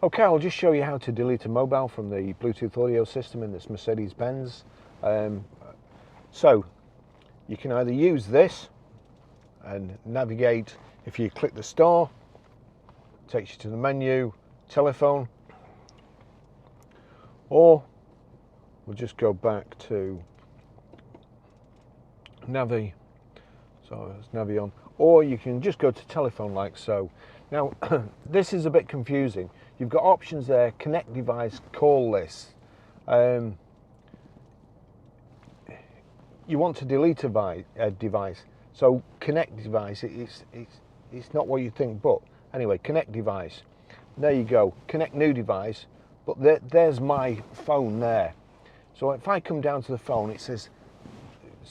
Okay, I'll just show you how to delete a mobile from the Bluetooth audio system in this Mercedes Benz. So you can either use this and navigate. If you click the store, it takes you to the menu, telephone, or we'll just go back to Navi. So it's Navi on, or you can just go to telephone like so. Now this is a bit confusing. You've got options there: connect device, call list. You want to delete a device, so connect device. It's not what you think, but anyway, connect device. There you go. Connect new device. But there's my phone there. So if I come down to the phone, it says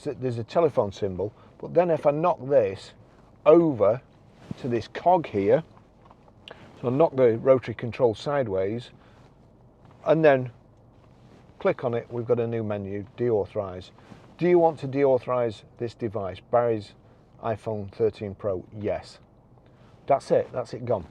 there's a telephone symbol. But then if I knock this over to this cog here, so knock the rotary control sideways, and then click on it, we've got a new menu, deauthorize. Do you want to deauthorize this device, Barry's iPhone 13 Pro? Yes. That's it gone.